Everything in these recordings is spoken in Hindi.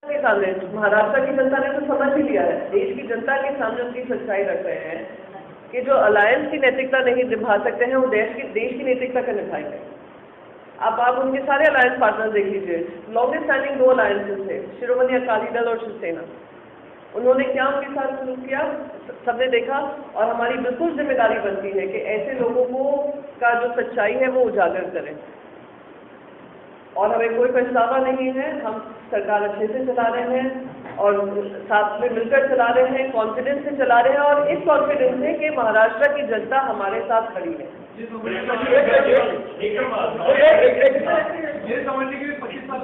के सामने महाराष्ट्र की जनता ने तो समझ ही लिया है, देश की जनता के सामने उनकी सच्चाई रख रहे हैं कि जो अलायंस की नैतिकता नहीं निभा सकते हैं वो देश की नैतिकता का निभाएंगे। अब आप उनके सारे अलायंस पार्टनर्स देख लीजिए, लॉन्गेस्ट स्टैंडिंग 2 अलायंसेस थे, शिरोमणि अकाली दल और शिवसेना। उन्होंने क्या उनके साथ सलूक किया सबने देखा, और हमारी बिल्कुल जिम्मेदारी बनती है कि ऐसे लोगों को का जो सच्चाई है वो उजागर करें। और हमें कोई पछतावा नहीं है, हम सरकार अच्छे से चला रहे हैं और साथ में मिलकर चला रहे हैं, कॉन्फिडेंस से चला रहे हैं, और इस कॉन्फिडेंस से कि महाराष्ट्र की जनता हमारे साथ खड़ी है। ये समझने के लिए 25 साल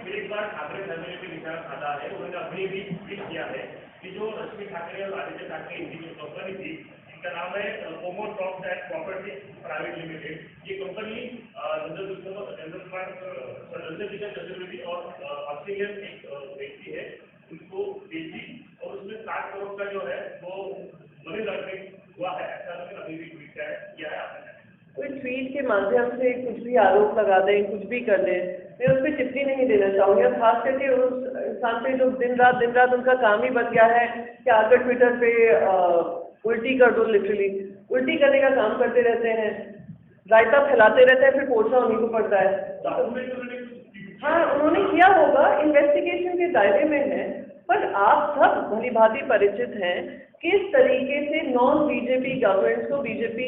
एक बार ठाकरे फैमिली पे निशाना साधा है, उन्होंने अपनी भी ट्वीट किया है कि जो रश्मि ठाकरे और आदित्य ठाकरे इनकी जो कंपनी थी, इनका नाम है Como top and property private limited. ये कंपनी जनरल चतुर्वेदी और ऑस्ट्रेलियन एक व्यक्ति है, उनको बेची और उसमें 60 करोड़ का जो है वो मनी लॉन्ड्रिंग हुआ है, ऐसा उन्होंने अभी भी ट्वीट किया है। आपने कोई ट्वीट के माध्यम से कुछ भी आरोप लगा दें, कुछ भी कर दें, मैं उस पर टिप्पणी नहीं देना चाहूँगी। खास करके उस इंसान पे जो दिन रात उनका काम ही बन गया है कि आकर ट्विटर पे उल्टी कर दो, लिटरली उल्टी करने का काम करते रहते हैं, रायता फैलाते रहते हैं, फिर पोछना उन्हीं को पड़ता है। हाँ, उन्होंने किया होगा, इन्वेस्टिगेशन के दायरे में है, पर आप सब भली भांति परिचित हैं किस तरीके से नॉन बीजेपी गवर्नमेंट्स को बीजेपी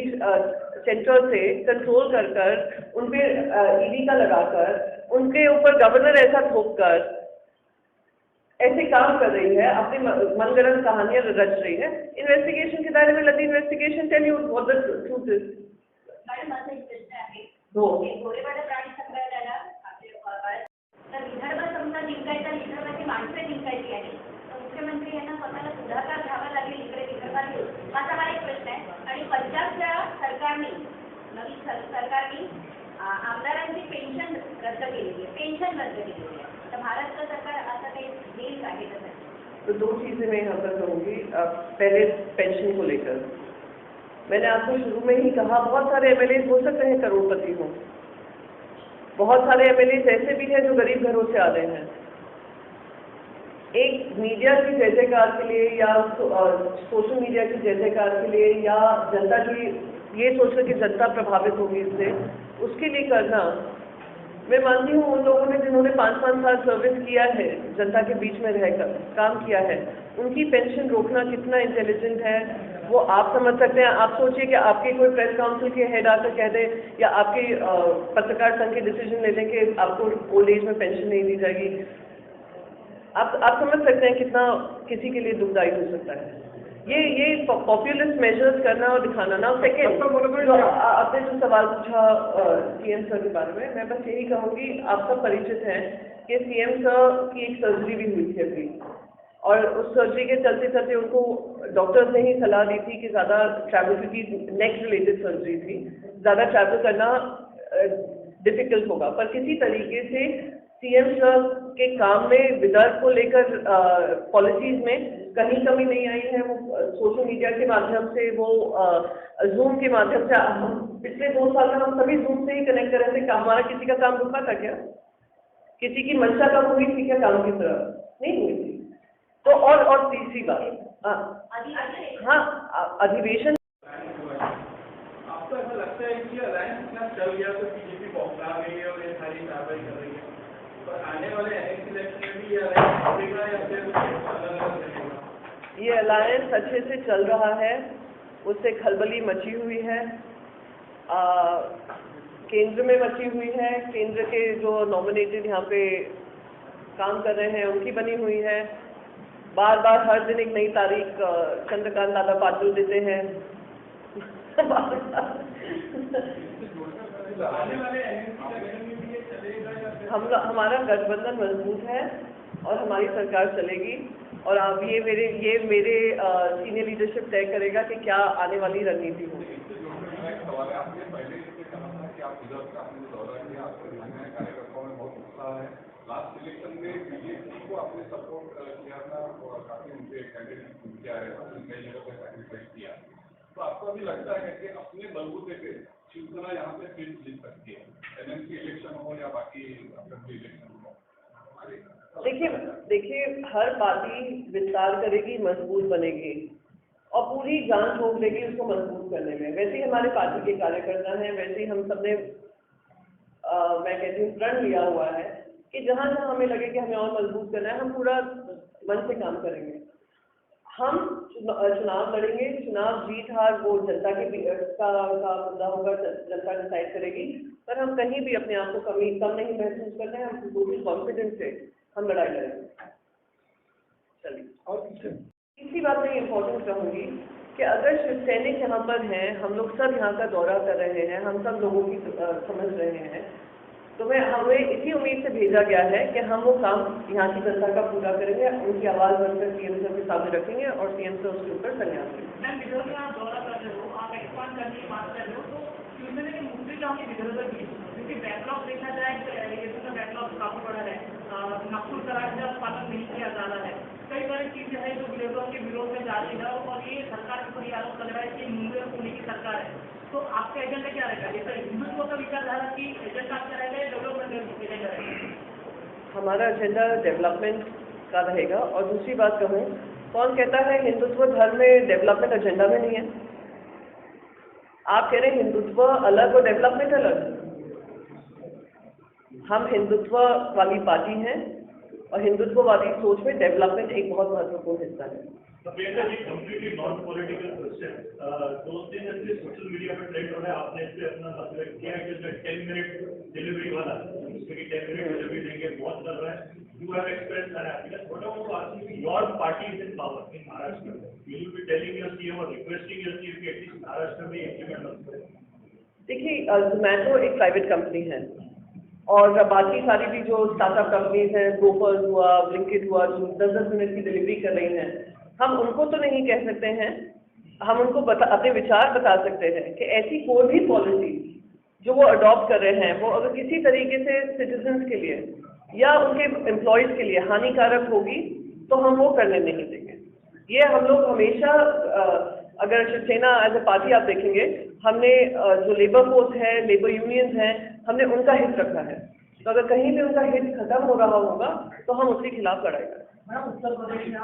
सेंटर से कंट्रोल कर उन पे ईडी का लगाकर उनके ऊपर गवर्नर ऐसा थोप कर ऐसे काम कर रही है, अपनी मनगढ़ंत कहानियां रच रही है। इन्वेस्टिगेशन के दायरे में लगी investigation, tell you what the truth is. घोडेवाडा प्राणी संग्रहालयाला तर विदर्भ समजा जिंकायचा, विदर्भाची माणसं जिंकायची आहे, तर मुख्यमंत्री यांना स्वतःला पुढाकार घ्यावा लागेल इकडे विदर्भात येऊन, असा हा एक प्रश्न आहे। आणि पंजाबच्या सरकारने, नवीन सरकारने आमदारांची पेन्शन रद्द केलेली आहे, तर महाराष्ट्र सरकार असं काही देईल का? तो 2 चीज़ें मैं यहाँ पर कहूँगी। पहले पेंशन को लेकर मैंने आपको शुरू में ही कहा, बहुत सारे एमएलए हो सकते हैं करोड़पति हों, बहुत सारे एमएलए ऐसे भी हैं जो गरीब घरों से आते हैं। एक मीडिया की जय जयकार के लिए या सोशल मीडिया की जय जयकार के लिए या जनता की ये सोचकर कि जनता प्रभावित होगी इससे, उसके लिए करना, मैं मानती हूँ उन लोगों ने जिन्होंने 5-5 साल सर्विस किया है, जनता के बीच में रहकर काम किया है, उनकी पेंशन रोकना कितना इंटेलिजेंट है वो आप समझ सकते हैं। आप सोचिए कि आपके कोई प्रेस काउंसिल के हेड आकर कह दे या आपके पत्रकार संघ के डिसीजन ले लें कि आपको ओल्ड एज में पेंशन नहीं दी जाएगी। आप समझ सकते हैं कितना किसी के लिए दुखदायी हो सकता है ये पॉपुलिस्ट मेजर्स करना और दिखाना ना। सेकेंड, आपने जो सवाल पूछा सीएम सर के बारे में, मैं बस यही कहूँगी, आप सब परिचित हैं कि सीएम सर की एक सर्जरी भी हुई थी अभी, और उस सर्जरी के चलते चलते उनको डॉक्टर्स ने ही सलाह दी थी कि ज़्यादा ट्रैवल, क्योंकि नेक रिलेटेड सर्जरी थी, ज़्यादा ट्रैवल करना डिफिकल्ट होगा। पर किसी तरीके से सीएम सर के काम में विदर्भ को लेकर पॉलिसीज में कहीं कमी नहीं आई है। वो सोशल मीडिया के माध्यम से, वो जूम के माध्यम से, पिछले 2 साल में हम सभी जूम से ही कनेक्ट कर रहे थे। हमारा किसी का काम रुका था क्या? किसी की मंशा कम हुई थी क्या काम की तरह? नहीं हुई थी। तो और तीसरी बात, हाँ, अधिवेशन, आपको ऐसा लगता है कि अलायंस इतना चल गया तो बीजेपी बौखला गई है और ये सारी कार्रवाई कर रही है, पर आने वाले इलेक्शन में भी ये अलायंस चलेगा या फिर अलग-अलग चलेगा? ये अलायंस अच्छे से चल रहा है, उससे खलबली मची हुई है, केंद्र में मची हुई है, केंद्र के जो नॉमिनेटेड यहाँ पे काम कर रहे हैं उनकी बनी हुई है। बार बार हर दिन एक नई तारीख चंद्रकांत दादा पाटिल देते हैं। हमारा गठबंधन मजबूत है और हमारी सरकार चलेगी, और अब ये मेरे सीनियर लीडरशिप तय करेगा कि क्या आने वाली रणनीति होगी। लास्ट इलेक्शन में बीजेपी को आपने सपोर्ट किया था और काफी उनके कैंडिडेट किया है, कई जगह पे सैक्रिफाइस किया, तो आपको अभी लगता है कि अपने बलबूते पे शिवसेना यहाँ पे सीट जीत सकती है, एनएमसी इलेक्शन हो या बाकी असेंबली इलेक्शन हो? देखिए हर पार्टी विस्तार करेगी, मजबूत बनेगी और पूरी जान झोंक लेगी उसको मजबूत करने में। वैसे ही हमारे पार्टी के कार्यकर्ता हैं, वैसे ही हम सबने मैं कहती हूँ प्रण लिया हुआ है कि जहाँ जहाँ हमें लगे कि हमें और मजबूत करना है, हम पूरा मन से काम करेंगे। हम चुनाव लड़ेंगे, चुनाव जीत हार वो जनता के का मुद्दा होगा, जनता डिसाइड करेगी, पर हम कहीं भी अपने आप को कम नहीं महसूस करना है। हम पूरी कॉन्फिडेंस से हम लड़ाई लड़ेंगे। चलिए, और तीसरी बात मैं इम्पोर्टेंट कहूँगी कि अगर शिव सैनिक यहाँ पर हैं, हम लोग सब यहाँ का दौरा कर रहे हैं, हम सब लोगों की समझ रहे हैं, तो हमें इसी उम्मीद से भेजा गया है कि हम वो काम यहाँ की जनता का पूरा करेंगे, उनकी आवाज़ बनकर सीएम सर के सामने रखेंगे और सीएम सर उसके ऊपर संन्यास लेंगे। मैम, विदर्भ में आप दौरा कर रहे हो, आप एक्सपांड करने की बात कर रहे हो, तो शिवसेना के मुद्दे क्या होंगे विदर्भ की? क्योंकि बैकलॉग देखा जाए ये तो बैकलॉग काफी बड़ा है, नागपुर करार का पालन नहीं किया जा रहा है, कई सारी चीजें हैं जो विरोधियों के विरोध में जा रही है और ये सरकार के ऊपर ये आरोप लग रहा है कि मुंबई और पुणे की सरकार है। तो आपका एजेंडा क्या रहेगा? जैसे हिंदुत्व का विचारधारा की एजेंडा आपका रहेगा या डेवलपमेंट एजेंडा रहेगा? हमारा एजेंडा डेवलपमेंट का रहेगा। और दूसरी बात कहूँ, कौन कहता है हिंदुत्व धर्म में डेवलपमेंट एजेंडा में नहीं है? आप कह रहे हैं हिंदुत्व अलग और डेवलपमेंट अलग। हम हिंदुत्व वाली पार्टी हैं और हिंदुत्ववादी सोच में डेवलपमेंट एक बहुत महत्वपूर्ण हिस्सा है। Priyanka ji, completely non political question, 2 दिन से सोशल मीडिया पर ट्रेंड हो रहा है, आपने इस पे अपना मत व्यक्त किया है कि 10 मिनट डिलीवरी वाला, उसमें कि 10 मिनट डिलीवरी देंगे, बहुत चल रहा है। You have expressed that happiness, what about asking your party is in power in Maharashtra, you will be telling your CM और रिक्वेस्टिंग योर चीफ कि एटलीस्ट महाराष्ट्र में इम्प्लीमेंट मत करें? देखिए, जोमैटो एक प्राइवेट कंपनी है और बाकी सारी भी जो स्टार्टअप कंपनीज हैं, गोपर्स हुआ, ब्लिंकिट हुआ, जो 10-10 मिनट की डिलीवरी कर रही हैं, हम उनको तो नहीं कह सकते हैं, हम उनको अपने विचार बता सकते हैं कि ऐसी कोई भी पॉलिसी जो वो अडॉप्ट कर रहे हैं, वो अगर किसी तरीके से सिटीजन्स के लिए या उनके एम्प्लॉयज़ के लिए हानिकारक होगी तो हम वो करने नहीं देंगे। ये हम लोग हमेशा अगर शिवसेना एज ए पार्टी आप देखेंगे, हमने जो लेबर फोर्स है, लेबर यूनियंस हैं, हमने उनका हित रखा है। तो अगर कहीं भी उनका हित खत्म हो रहा होगा तो हम उसके खिलाफ लड़ाई करेंगे। उत्तर प्रदेश में